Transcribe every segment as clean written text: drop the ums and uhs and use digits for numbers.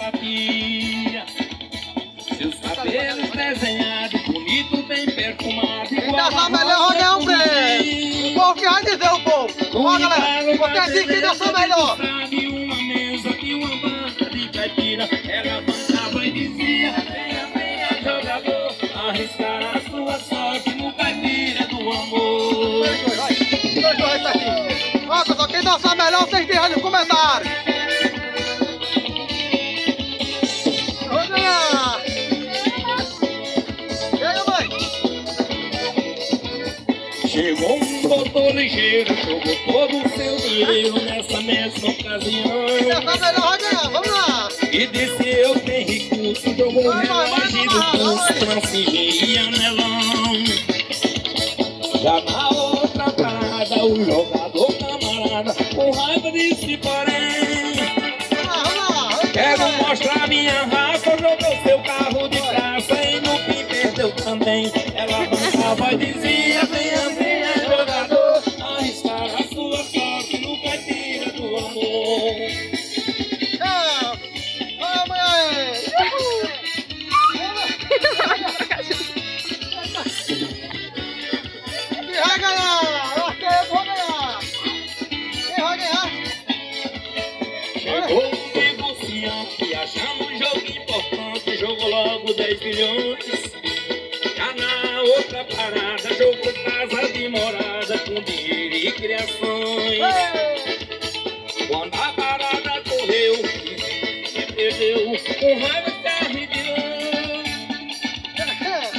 simpatia. Seus cabelos desenhados, bonito, bem perfumado. Quem dançar melhor é um prêmio. O povo que vai dizer o povo. Ó, galera, você diz que dançou melhor. Sabe, uma mesa e uma banda de caipira. Ela cantava e dizia: venha, venha, jogador, arriscar a sua sorte no caipira do amor. Ó, pessoal, quem dançar melhor, vocês dizem aí no comentário. Vamos ganhar. E aí, mãe? Chegou um doutor ligeiro, jogou todo o seu dinheiro nessa mesma ocasião. Quem dançar melhor vai ganhar, vamos lá. E disse: eu tenho recurso, jogou o relógio do pulso, não fingi anelão. Já na outra parada, o jogador camarada, com raiva disse: porém, quero mostrar minha raça. Jogou seu carro de graça e no fim perdeu também. Ela avançava e dizia: venha, venha, jogador, arriscar a sua sorte no caipira do amor. Quem vai ganhar? Eu acho que eu vou ganhar. Quem vai ganhar? Chegou um negociante, achando um jogo importante, jogou logo 10 milhões. Já na outra parada, jogou casa de morada, com dinheiro e criações. Quando a parada correu, e perdeu, com raiva se arrepiou.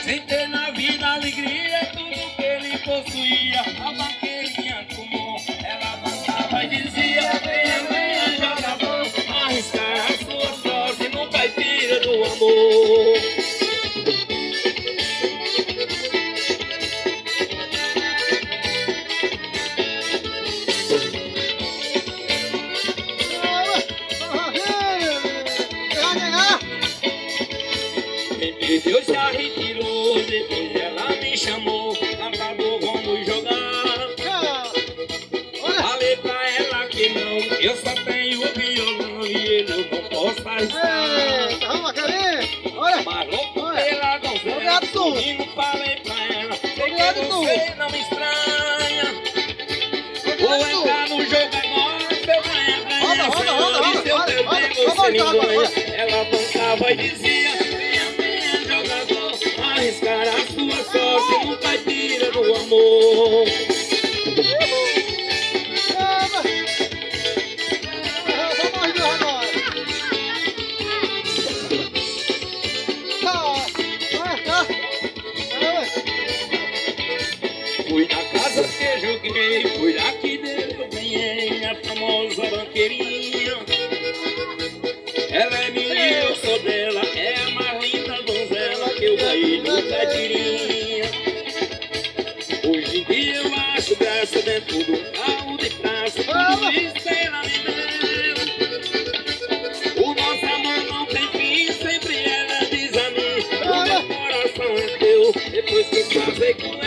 Sem ter na vida alegria, tudo que ele possuía, a banqueirinha tomou. Ela avançava e dizia: venha, venha, jogador, arriscar a sua sorte no caipira do amor. Quem perdeu se retirou, depois ela me chamou, cantador, vamos jogar. Falei pra ela que não, eu só tenho o violão e ele eu não posso arriscar. Vamos, Carinho. Olha. Mas louco pela donzela, sorrindo falei pra ela: sei que você não me estranha. Vou entrar no jogo agora, se eu ganhar, ganha, senhor, e se eu perder, você me ganha. Ela avançava e dizia: venha, venha, jogador, arriscar a sua sorte no caipira do amor. Fui na casa que joguei, fui lá que dele eu ganhei a famosa banqueirinha. Ela é minha, eu sou dela, é a mais linda donzela que eu ganhei no caipirinha. Hoje em dia eu acho graça dentro do carro de praça, tudo isso ela me deu. O nosso amor não tem fim, sempre ela diz a mim: o meu coração é teu. Depois que eu casei com